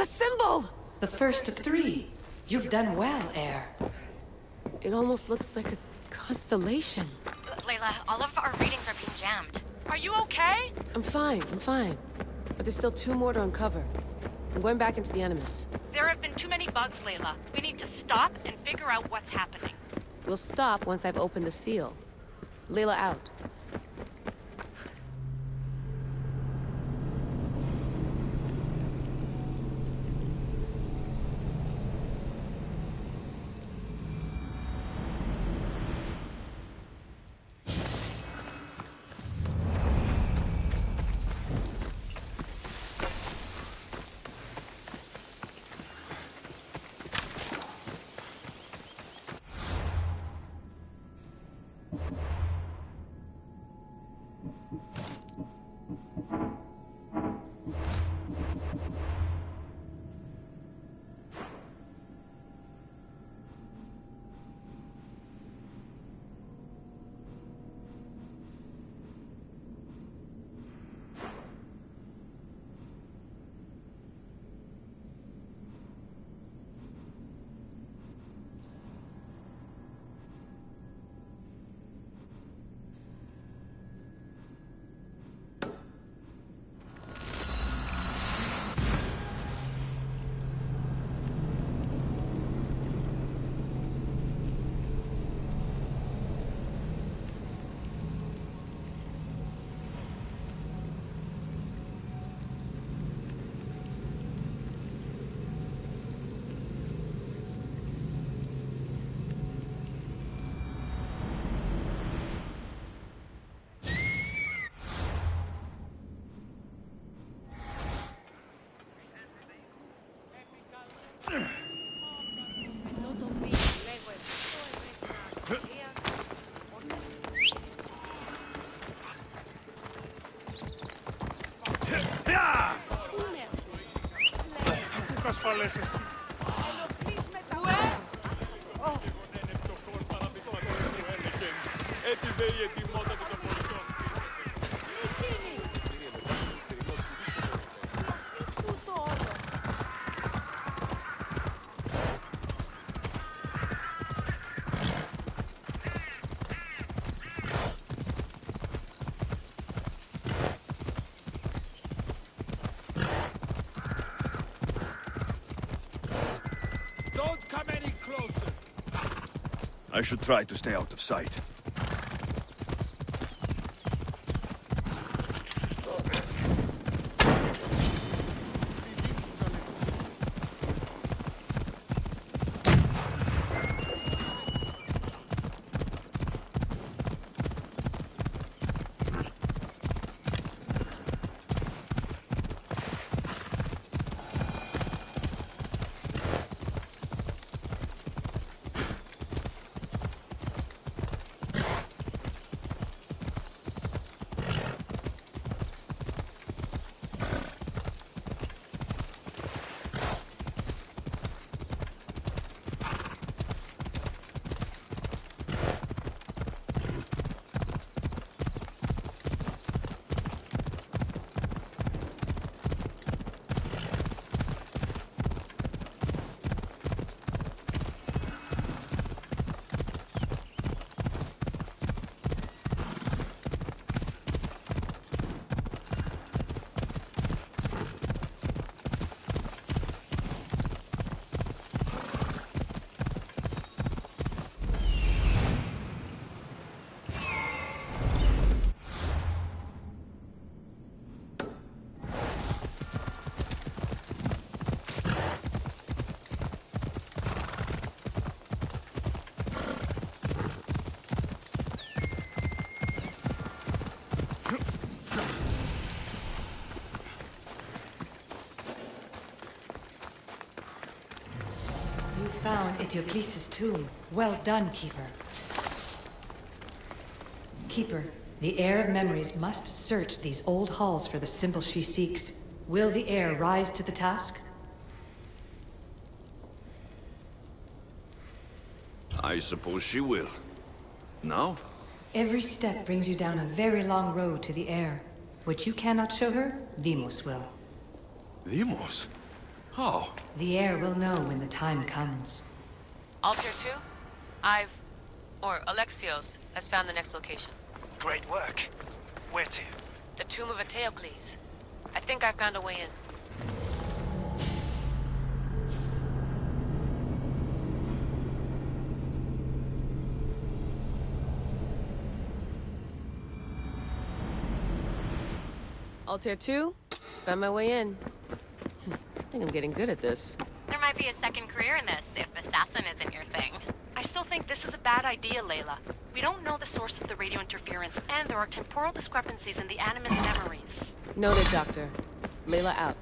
A symbol! The first of three. You've done well, Air. It almost looks like a constellation. Layla, all of our readings are being jammed. Are you okay? I'm fine. But there's still 2 more to uncover. I'm going back into the Animus. There have been too many bugs, Layla. We need to stop and figure out what's happening. We'll stop once I've opened the seal. Layla out. Kasvallisesti. I should try to stay out of sight. Found Eteocles' tomb. Well done, Keeper. Keeper, the Heir of Memories must search these old halls for the symbol she seeks. Will the Heir rise to the task? I suppose she will. Now? Every step brings you down a very long road to the Heir. What you cannot show her, Deimos will. Deimos? Oh, The heir will know when the time comes. Altair 2? Alexios has found the next location. great work. Where to? The tomb of Eteocles. I think I found a way in. Altair 2? Found my way in. I think I'm getting good at this. There might be a second career in this if assassin isn't your thing. I still think this is a bad idea, Layla. We don't know the source of the radio interference, and there are temporal discrepancies in the Animus memories. Noted, Doctor. Layla out.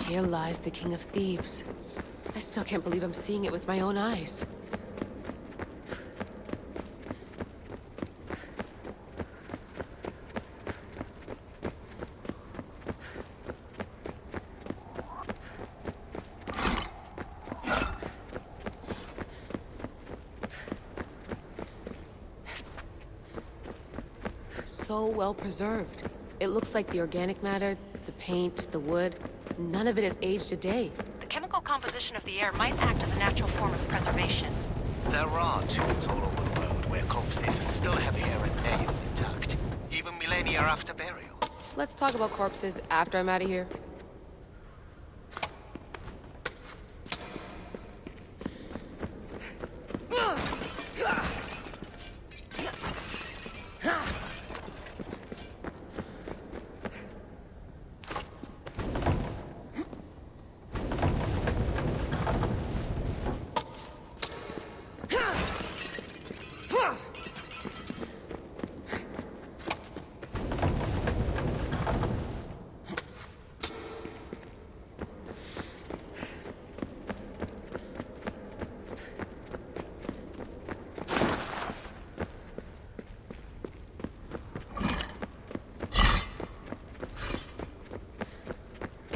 Here lies the King of Thebes. I still can't believe I'm seeing it with my own eyes. So well preserved. It looks like the organic matter, the paint, the wood, none of it has aged a day. The chemical composition of the air might act as a natural form of preservation. There are tombs all over the world where corpses still have hair and nails intact, even millennia after burial. Let's talk about corpses after I'm out of here.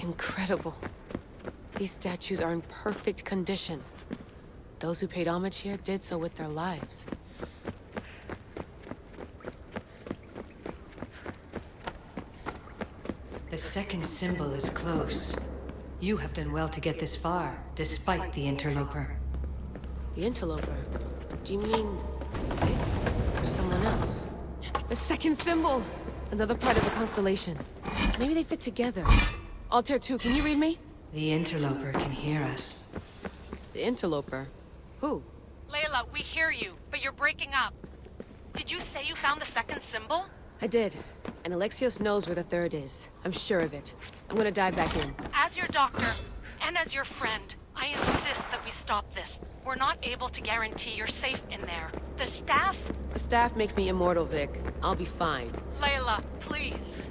Incredible. These statues are in perfect condition. Those who paid homage here did so with their lives. The second symbol is close. You have done well to get this far, despite the interloper. The interloper? Do you mean... Vic? Or someone else? The second symbol! Another part of the constellation. Maybe they fit together. Altair 2, can you read me? The interloper can hear us. The interloper? Who? Layla, we hear you, but you're breaking up. Did you say you found the second symbol? I did. And Alexios knows where the third is. I'm sure of it. I'm gonna dive back in. As your doctor, and as your friend, I insist that we stop this. We're not able to guarantee you're safe in there. The staff... The staff makes me immortal, Vic. I'll be fine. Layla, please.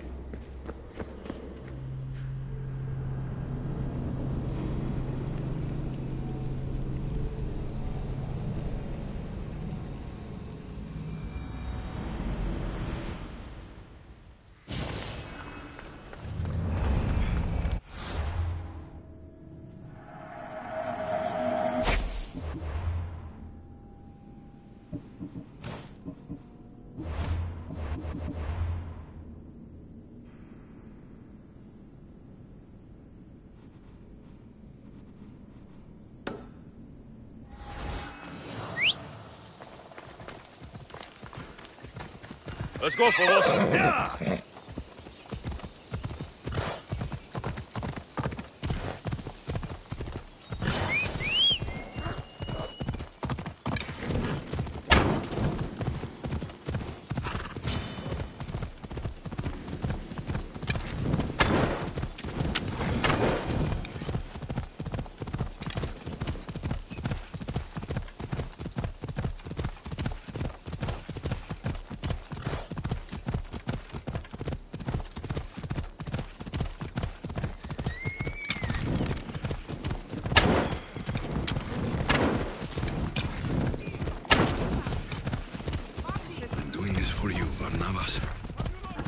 Let's go, fellas. Yeah!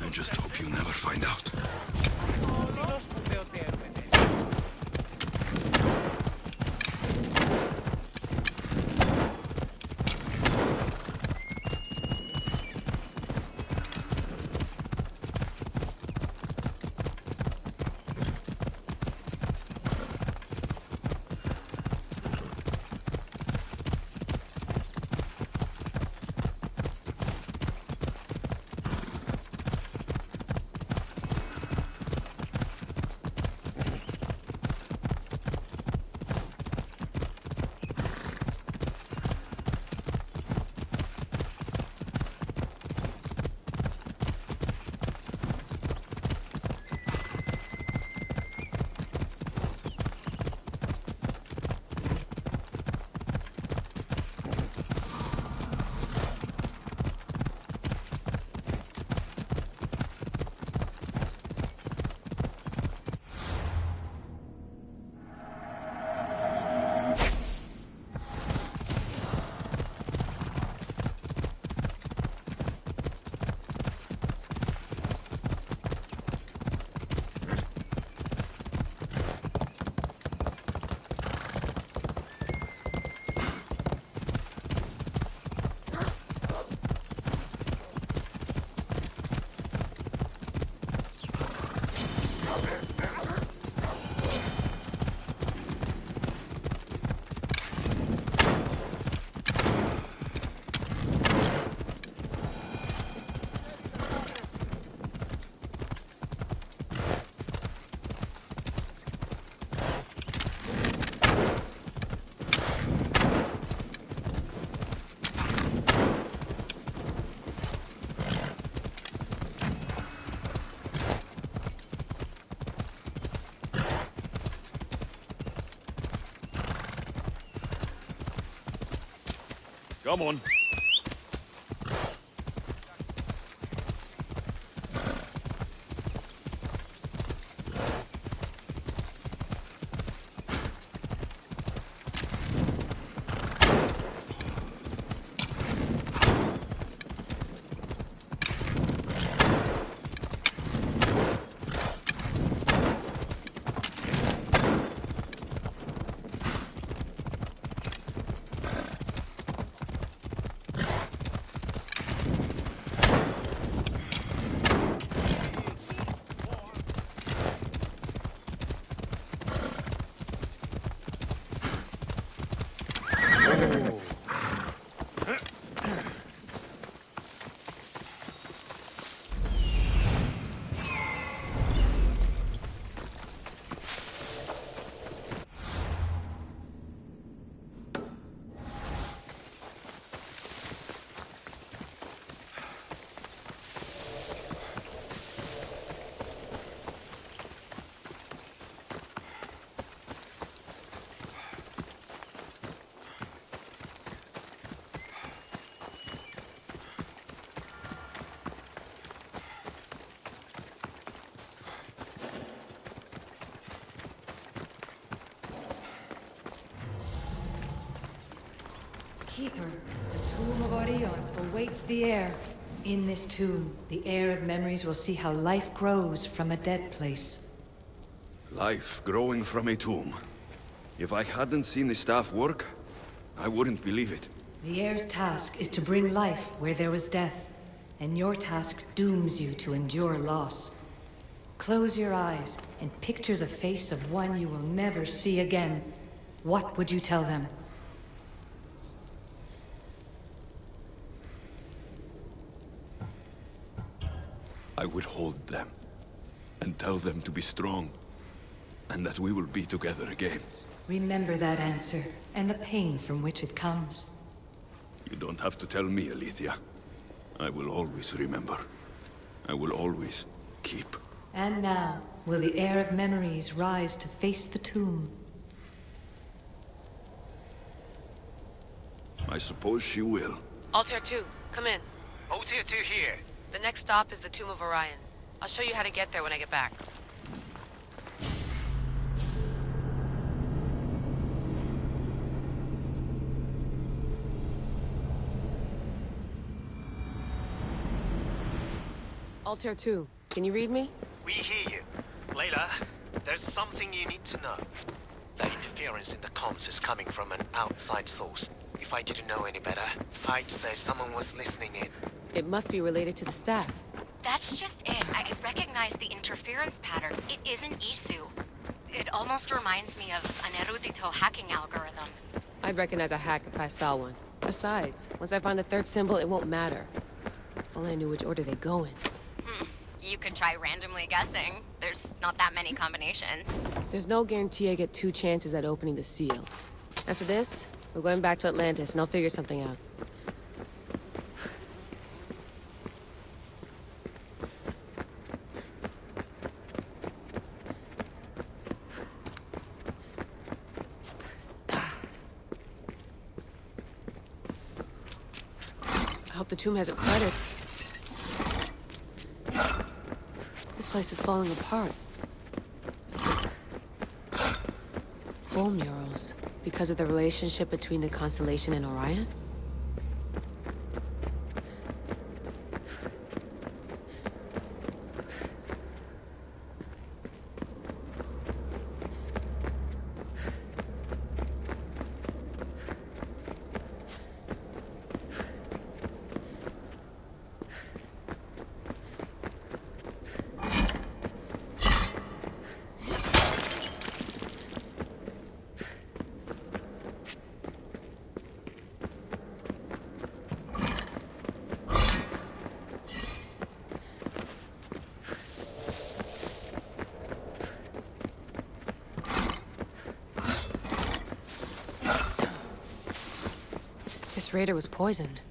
I just hope you never find out. Come on. Keeper, the tomb of Orion awaits the heir. In this tomb, the heir of memories will see how life grows from a dead place. Life growing from a tomb. If I hadn't seen the staff work, I wouldn't believe it. The heir's task is to bring life where there was death, and your task dooms you to endure loss. Close your eyes and picture the face of one you will never see again. What would you tell them? I would hold them and tell them to be strong, and that we will be together again. Remember that answer, and the pain from which it comes. You don't have to tell me, ALETHEIA. I will always remember. I will always keep. And now, will the heir of memories rise to face the tomb? I suppose she will. Altair 2, come in. Altair 2 here. The next stop is the Tomb of Orion. I'll show you how to get there when I get back. Altair 2, can you read me? We hear you. Layla, there's something you need to know. The interference in the comms is coming from an outside source. If I didn't know any better, I'd say someone was listening in. It must be related to the staff. That's just it. I recognize the interference pattern. It isn't Isu. It almost reminds me of an erudito hacking algorithm. I'd recognize a hack if I saw one. Besides, once I find the third symbol, it won't matter. If only I knew which order they go in. You could try randomly guessing. There's not that many combinations. There's no guarantee I get 2 chances at opening the seal. After this, we're going back to Atlantis, and I'll figure something out. I hope the tomb hasn't flooded. This place is falling apart. Bull murals. Because of the relationship between the constellation and Orion? This raider was poisoned.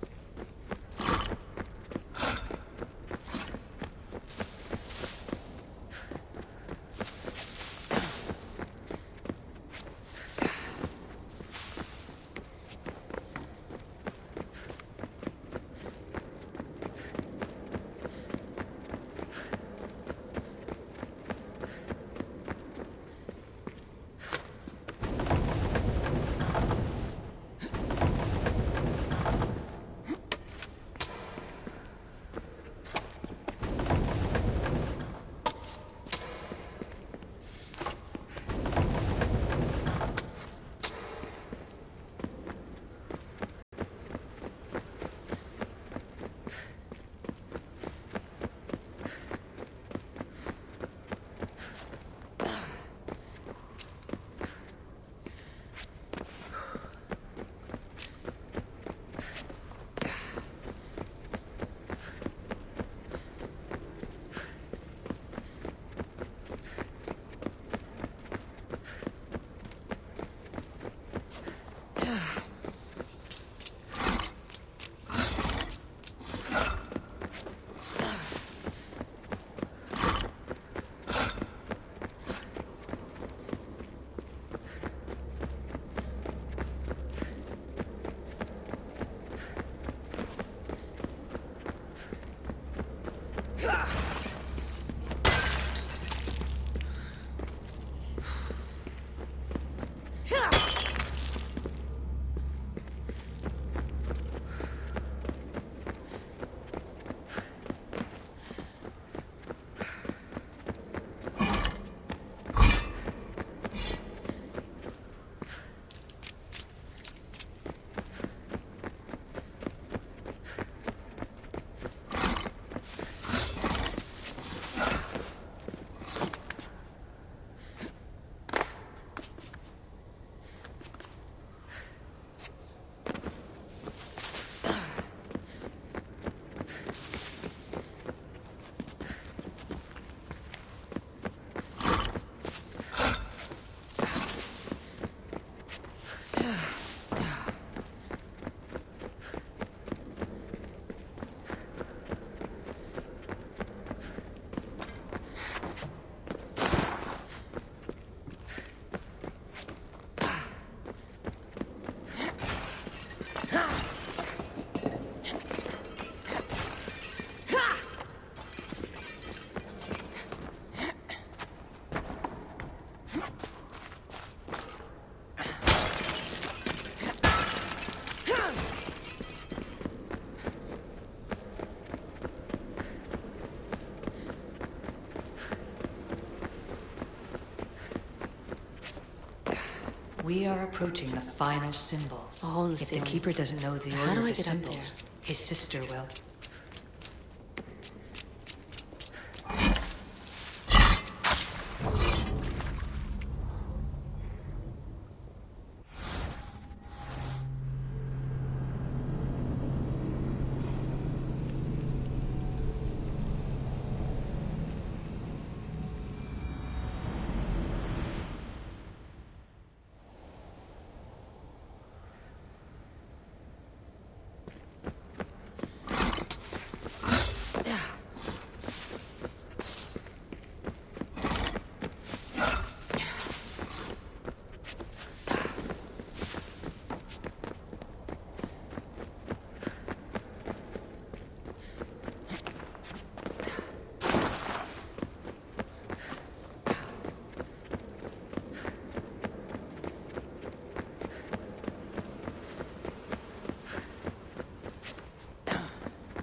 We are approaching the final symbol. A hole in the If ceiling. the Keeper doesn't know the How order do of I the get up there? symbols, his sister will.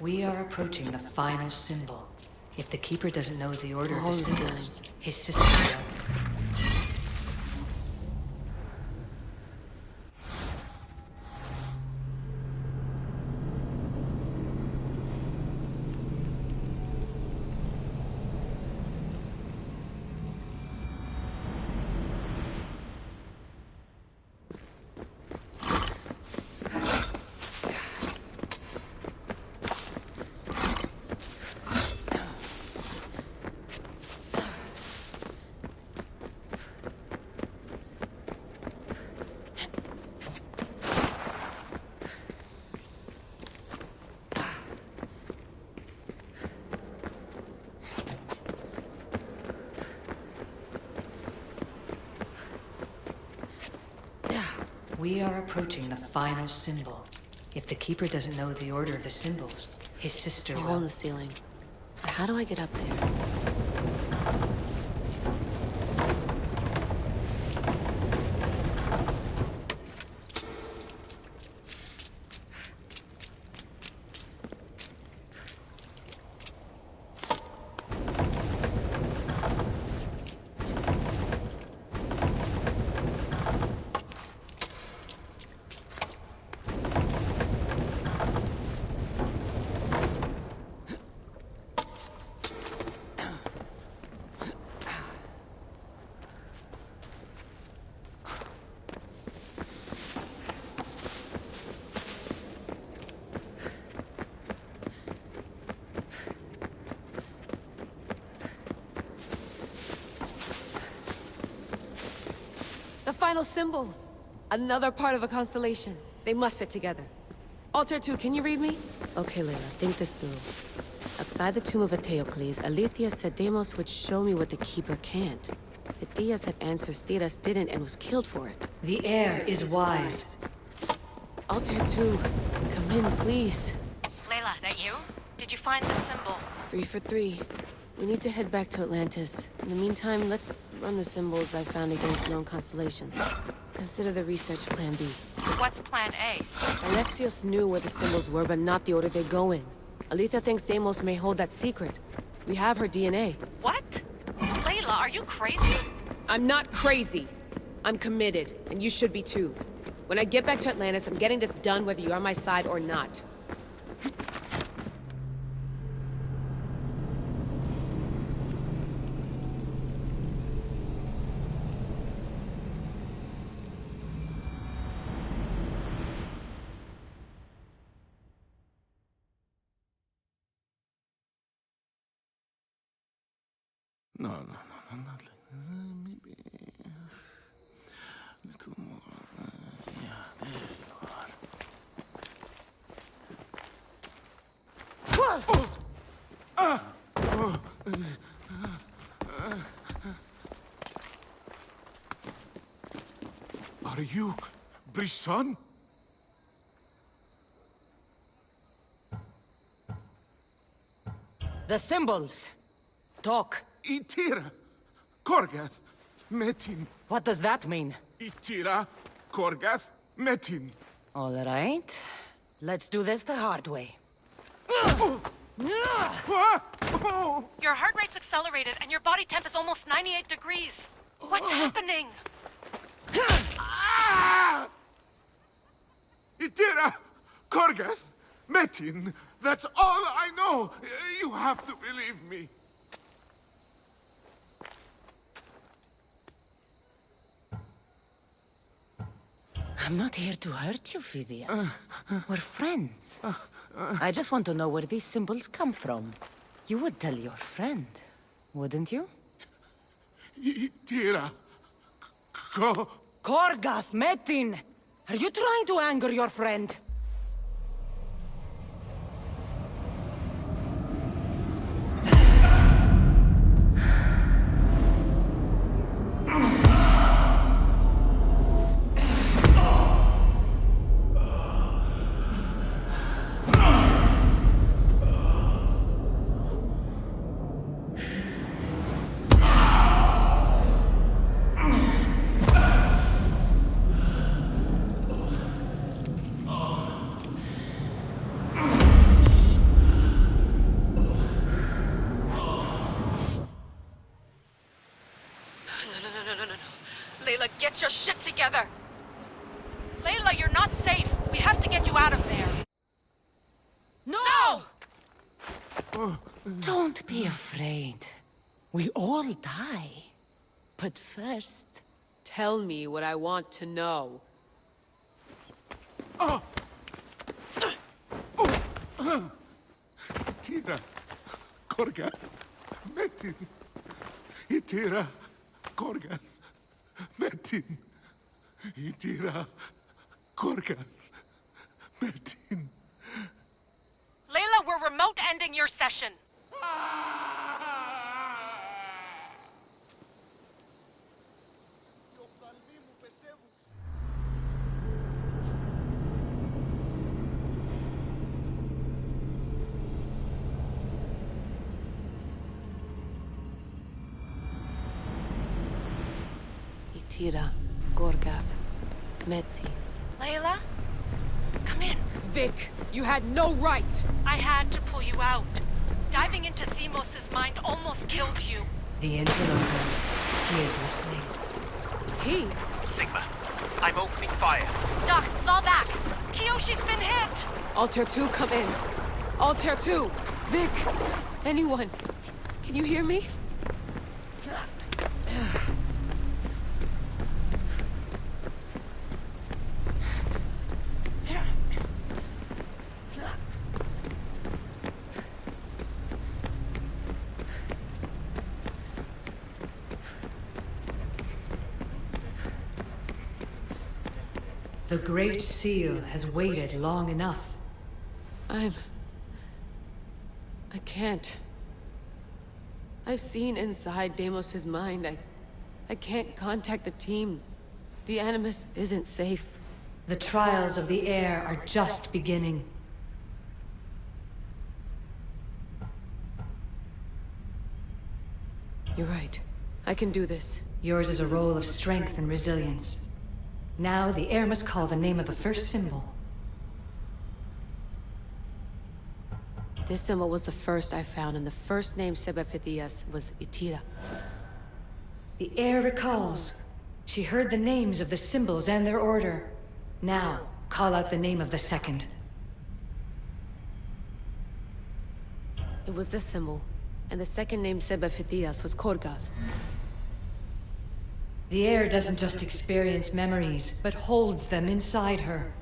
We are approaching the final symbol. If the Keeper doesn't know the order of the Hold the symbols, ceiling. his sister will. We are approaching the final symbol. If the Keeper doesn't know the order of the symbols, his sister A hole in will. the ceiling. How do I get up there? The final symbol! Another part of a constellation. They must fit together. Alter 2, can you read me? Okay, Layla, think this through. Outside the tomb of Eteocles, ALETHEIA said Deimos would show me what the Keeper can't. Phidias had answers Theras didn't and was killed for it. The air is wise. Alter 2, come in, please. Layla, that you? Did you find the symbol? 3 for 3. We need to head back to Atlantis. In the meantime, let's run the symbols I found against known constellations. Consider the research plan B. What's plan A? Alexios knew where the symbols were, but not the order they go in. ALETHEIA thinks Deimos may hold that secret. We have her DNA. What? Layla, are you crazy? I'm not crazy. I'm committed, and you should be too. When I get back to Atlantis, I'm getting this done whether you're on my side or not. No, not like this. Maybe a little more. Yeah, there you are. Are you Brisson? The symbols. Talk. Itira, Korgath, Metin. What does that mean? Itira, Korgath, Metin. All right. Let's do this the hard way. Your heart rate's accelerated and your body temp is almost 98 degrees. What's happening? Itira, Korgath, Metin. That's all I know. You have to believe me. I'm not here to hurt you, Phidias. We're friends. I just want to know where these symbols come from. You would tell your friend, wouldn't you? Itira, Korgath, Metin! Are you trying to anger your friend? Layla, get your shit together! Layla, you're not safe. We have to get you out of there. No! Don't be afraid. We all die. But first... Tell me what I want to know. Itira, Korgath, Metin. Itira, Korgath, Metin. Itira, Korgath, Metin. Layla, we're remote ending your session. Itira, Gorgath, Metin. Layla? Come in. Vic, you had no right! I had to pull you out. Diving into Themos' mind almost killed you. The interloper. He is listening. He? Sigma, I'm opening fire. Doc, fall back. Kiyoshi's been hit! Altair 2, come in. Altair 2! Vic! Anyone? Can you hear me? The Great Seal has waited long enough. I can't. I've seen inside Deimos' mind. I can't contact the team. The Animus isn't safe. The trials of the air are just beginning. You're right. I can do this. Yours is a role of strength and resilience. Now the air must call the name of the first symbol. This symbol was the first I found, and the first name Sebefithias was Itira. The air recalls. She heard the names of the symbols and their order. Now, call out the name of the second. It was this symbol, and the second name Sebefithias was Korgath. The air doesn't just experience memories, but holds them inside her.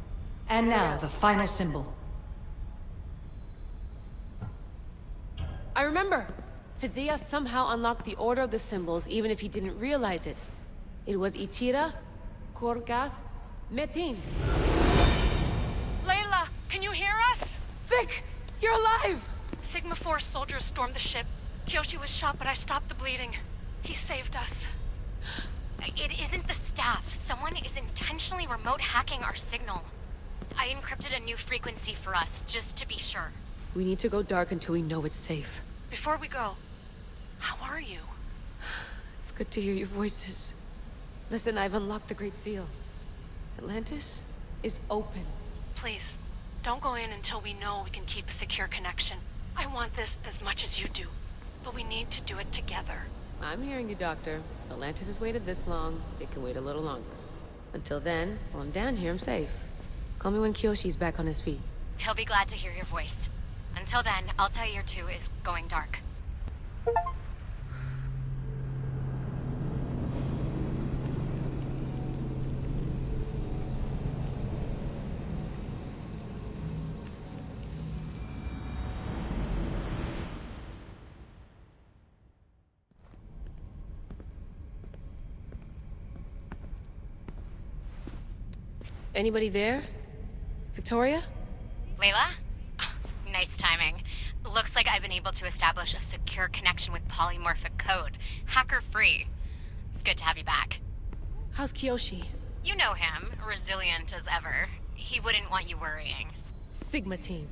And now, the final symbol. I remember! Fithias somehow unlocked the order of the symbols, even if he didn't realize it. It was Itira, Korgath, Metin. Layla, can you hear us? Vic! You're alive! Sigma 4 soldiers stormed the ship. Kiyoshi was shot, but I stopped the bleeding. He saved us. It isn't the staff. Someone is intentionally remote hacking our signal. I encrypted a new frequency for us, just to be sure. We need to go dark until we know it's safe. Before we go, how are you? It's good to hear your voices. Listen, I've unlocked the Great Seal. Atlantis is open. Please, don't go in until we know we can keep a secure connection. I want this as much as you do, but we need to do it together. I'm hearing you, Doctor. Atlantis has waited this long. It can wait a little longer. Until then, while I'm down here, I'm safe. Call me when Kiyoshi's back on his feet. He'll be glad to hear your voice. Until then, Altair 2 is going dark. Anybody there? Victoria? Layla? Nice timing. Looks like I've been able to establish a secure connection with polymorphic code. Hacker-free. It's good to have you back. How's Kiyoshi? You know him, resilient as ever. He wouldn't want you worrying. Sigma team.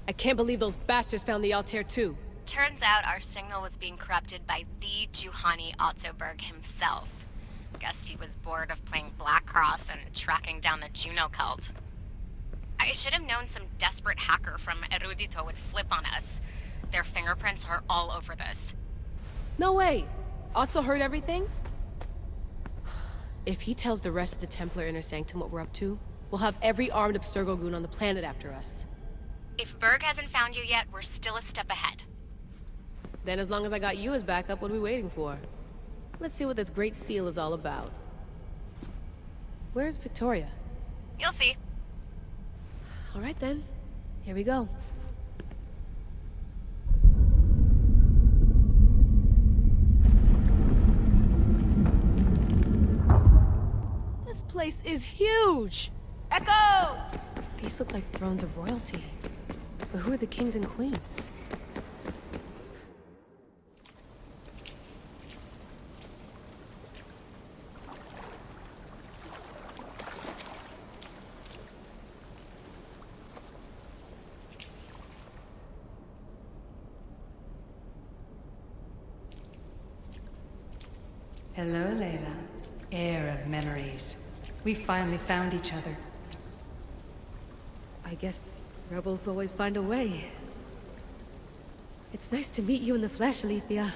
I can't believe those bastards found the Altair 2. Turns out our signal was being corrupted by the Juhani Otzoberg himself. Guess he was bored of playing Black Cross and tracking down the Juno cult. I should have known some desperate hacker from Erudito would flip on us. Their fingerprints are all over this. No way! Otso heard everything? If he tells the rest of the Templar Inner Sanctum what we're up to, we'll have every armed Abstergo goon on the planet after us. If Berg hasn't found you yet, we're still a step ahead. Then as long as I got you as backup, what are we waiting for? Let's see what this Great Seal is all about. Where's Victoria? You'll see. All right then. Here we go. This place is huge! Echo! These look like thrones of royalty. But who are the kings and queens? Hello, Layla. Heir of memories. We finally found each other. I guess rebels always find a way. It's nice to meet you in the flesh, Alethea.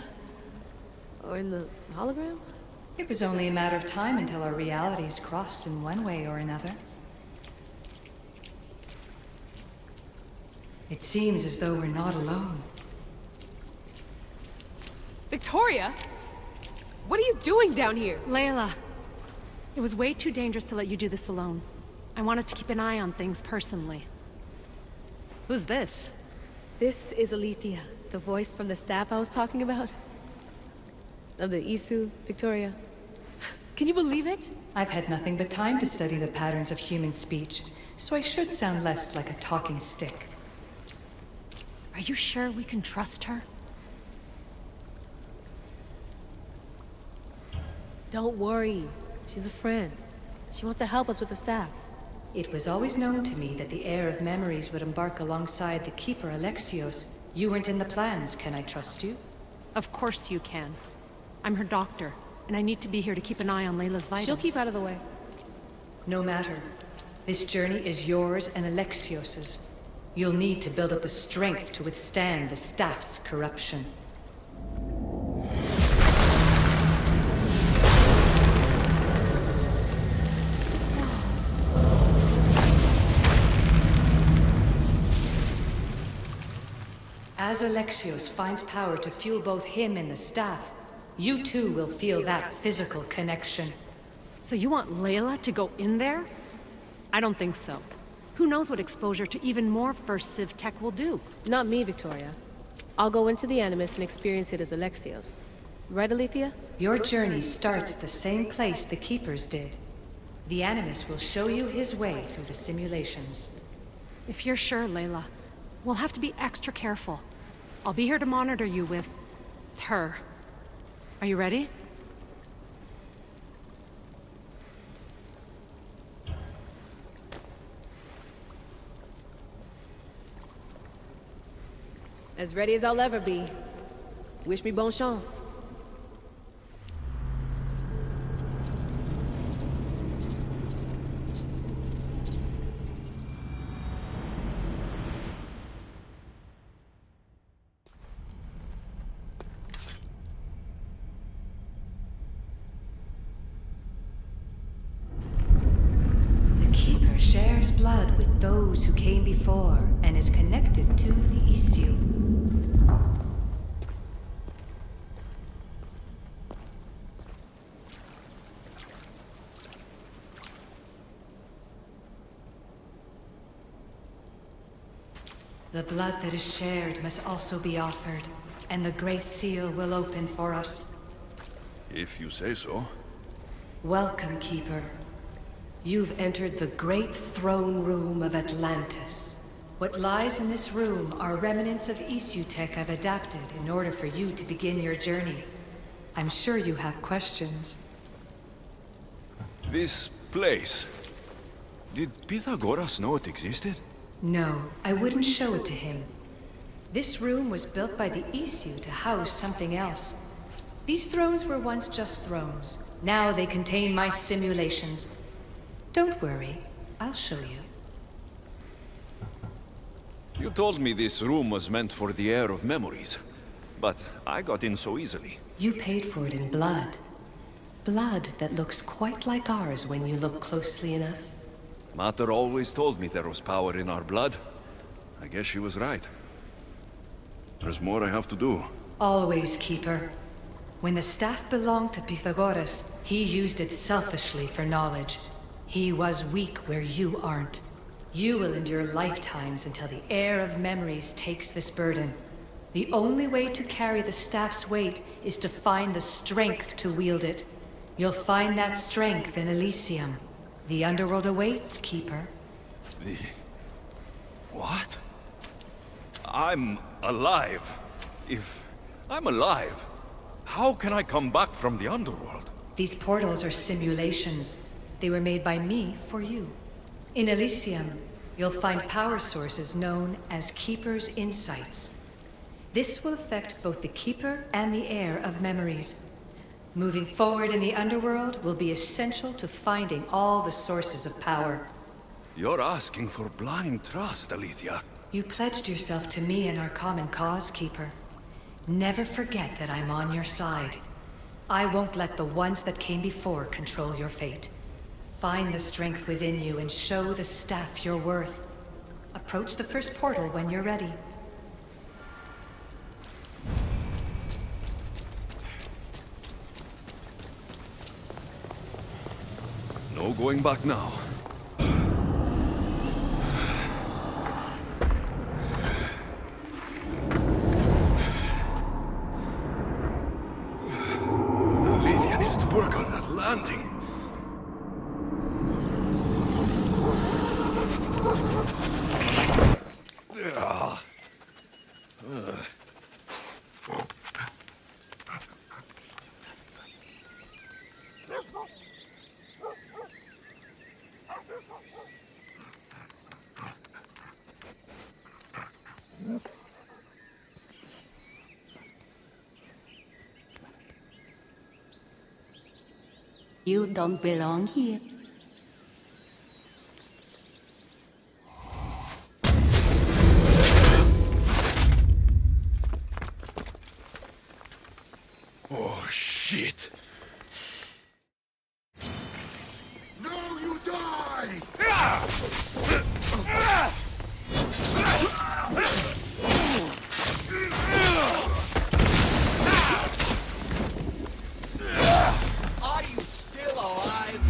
Or in the hologram? It was only a matter of time until our realities crossed in one way or another. It seems as though we're not alone. Victoria? What are you doing down here? Layla, it was way too dangerous to let you do this alone. I wanted to keep an eye on things personally. Who's this? This is Alethea, the voice from the staff I was talking about. Of the Isu, Victoria. Can you believe it? I've had nothing but time to study the patterns of human speech, so I should sound less like a talking stick. Are you sure we can trust her? Don't worry. She's a friend. She wants to help us with the staff. It was always known to me that the heir of memories would embark alongside the keeper Alexios. You weren't in the plans. Can I trust you? Of course you can. I'm her doctor, and I need to be here to keep an eye on Layla's vitals. She'll keep out of the way. No matter. This journey is yours and Alexios's. You'll need to build up the strength to withstand the staff's corruption. As Alexios finds power to fuel both him and the staff, you too will feel that physical connection. So you want Layla to go in there? I don't think so. Who knows what exposure to even more First Civ tech will do? Not me, Victoria. I'll go into the Animus and experience it as Alexios. Right, Alethea? Your journey starts at the same place the Keepers did. The Animus will show you his way through the simulations. If you're sure, Layla, we'll have to be extra careful. I'll be here to monitor you with... her. Are you ready? As ready as I'll ever be. Wish me bonne chance. The Keeper shares blood with those who came before and is connected to the issue. The blood that is shared must also be offered, and the Great Seal will open for us. If you say so. Welcome, Keeper. You've entered the great throne room of Atlantis. What lies in this room are remnants of Isu tech I've adapted in order for you to begin your journey. I'm sure you have questions. This place. Did Pythagoras know it existed? No, I wouldn't show it to him. This room was built by the Isu to house something else. These thrones were once just thrones. Now they contain my simulations. Don't worry, I'll show you. You told me this room was meant for the heir of memories, but I got in so easily. You paid for it in blood. Blood that looks quite like ours when you look closely enough. Mater always told me there was power in our blood. I guess she was right. There's more I have to do. Always, Keeper. When the staff belonged to Pythagoras, he used it selfishly for knowledge. He was weak where you aren't. You will endure lifetimes until the heir of memories takes this burden. The only way to carry the staff's weight is to find the strength to wield it. You'll find that strength in Elysium. The underworld awaits, Keeper. What? I'm alive. If I'm alive, how can I come back from the underworld? These portals are simulations. They were made by me for you. In Elysium, you'll find power sources known as Keeper's Insights. This will affect both the Keeper and the heir of memories. Moving forward in the underworld will be essential to finding all the sources of power. You're asking for blind trust, Alethea. You pledged yourself to me and our common cause, Keeper. Never forget that I'm on your side. I won't let the ones that came before control your fate. Find the strength within you and show the staff your worth. Approach the first portal when you're ready. No going back now. Alethea needs to work on that landing. You don't belong here. Oh, shit. No, you die! Are you still alive?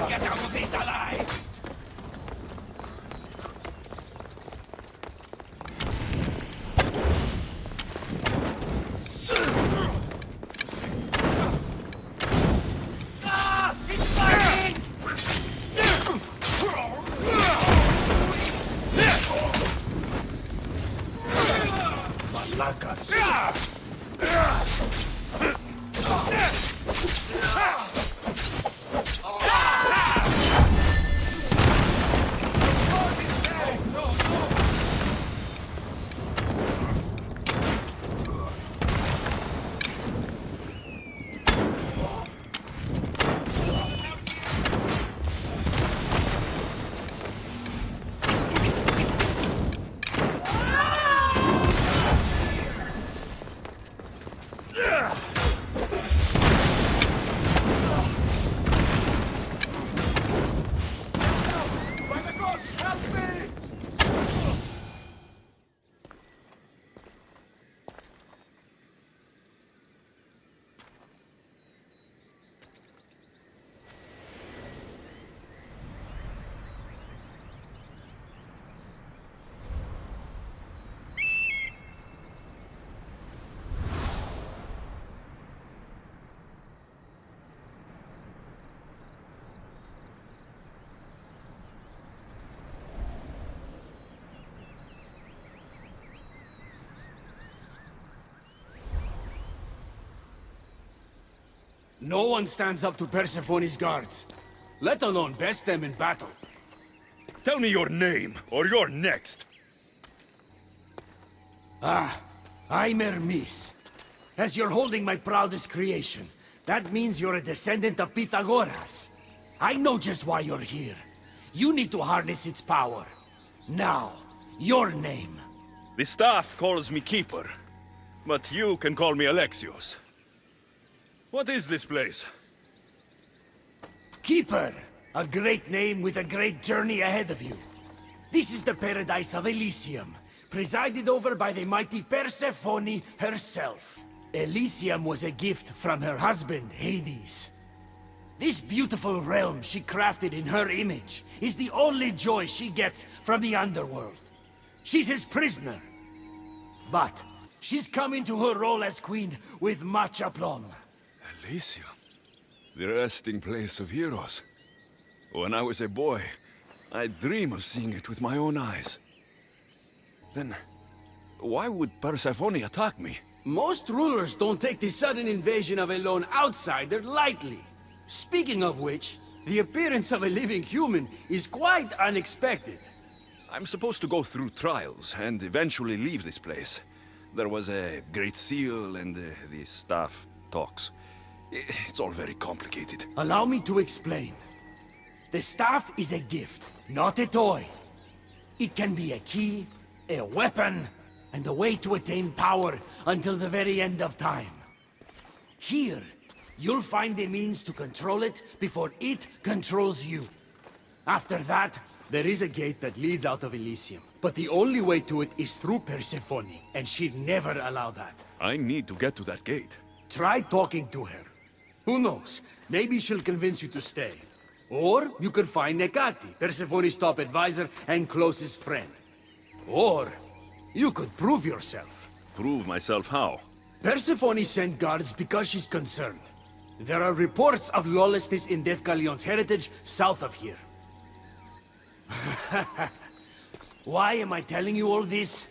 Get out of this alive! Ah! It's fighting! Malacas! No one stands up to Persephone's guards, let alone best them in battle. Tell me your name, or you're next. I'm Hermes. As you're holding my proudest creation, that means you're a descendant of Pythagoras. I know just why you're here. You need to harness its power. Now, your name. The staff calls me Keeper, but you can call me Alexios. What is this place? Keeper, a great name with a great journey ahead of you. This is the paradise of Elysium, presided over by the mighty Persephone herself. Elysium was a gift from her husband, Hades. This beautiful realm she crafted in her image is the only joy she gets from the underworld. She's his prisoner. But she's come into her role as queen with much aplomb. Elysium? The resting place of heroes. When I was a boy, I'd dream of seeing it with my own eyes. Then, why would Persephone attack me? Most rulers don't take the sudden invasion of a lone outsider lightly. Speaking of which, the appearance of a living human is quite unexpected. I'm supposed to go through trials and eventually leave this place. There was a great seal and the staff talks. It's all very complicated. Allow me to explain. The staff is a gift, not a toy. It can be a key, a weapon, and a way to attain power until the very end of time. Here, you'll find a means to control it before it controls you. After that, there is a gate that leads out of Elysium. But the only way to it is through Persephone, and she'd never allow that. I need to get to that gate. Try talking to her. Who knows? Maybe she'll convince you to stay. Or you could find Nekati, Persephone's top advisor and closest friend. Or you could prove yourself. Prove myself how? Persephone sent guards because she's concerned. There are reports of lawlessness in Defcalion's heritage south of here. Why am I telling you all this?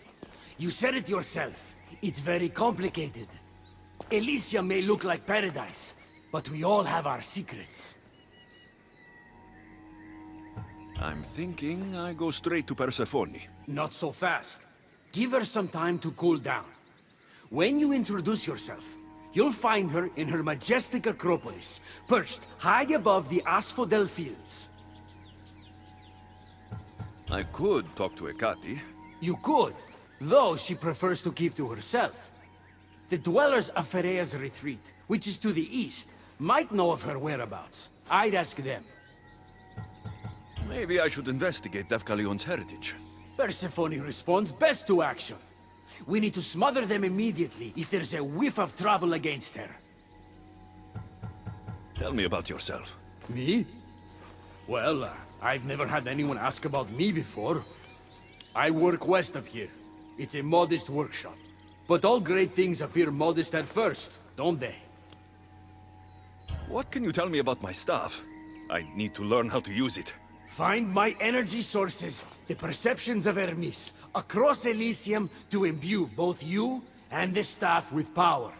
You said it yourself. It's very complicated. Elysium may look like paradise, but we all have our secrets. I'm thinking I go straight to Persephone. Not so fast. Give her some time to cool down. When you introduce yourself, you'll find her in her majestic acropolis, perched high above the asphodel fields. I could talk to Ekati. You could, though she prefers to keep to herself. The dwellers of Pharea's retreat, which is to the east, might know of her whereabouts. I'd ask them. Maybe I should investigate Defcalion's heritage. Persephone responds best to action. We need to smother them immediately if there's a whiff of trouble against her. Tell me about yourself. Me? Well, I've never had anyone ask about me before. I work west of here. It's a modest workshop. But all great things appear modest at first, don't they? What can you tell me about my staff? I need to learn how to use it. Find my energy sources, the perceptions of Hermes, across Elysium to imbue both you and the staff with power.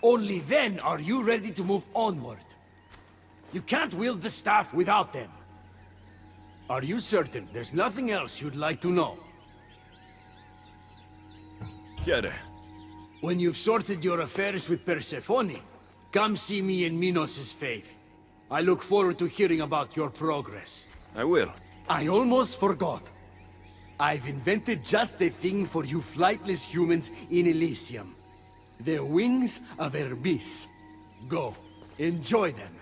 Only then are you ready to move onward. You can't wield the staff without them. Are you certain there's nothing else you'd like to know? Chiere. When you've sorted your affairs with Persephone, come see me in Minos' faith. I look forward to hearing about your progress. I will. I almost forgot. I've invented just the thing for you flightless humans in Elysium. The wings of Hermes. Go, enjoy them.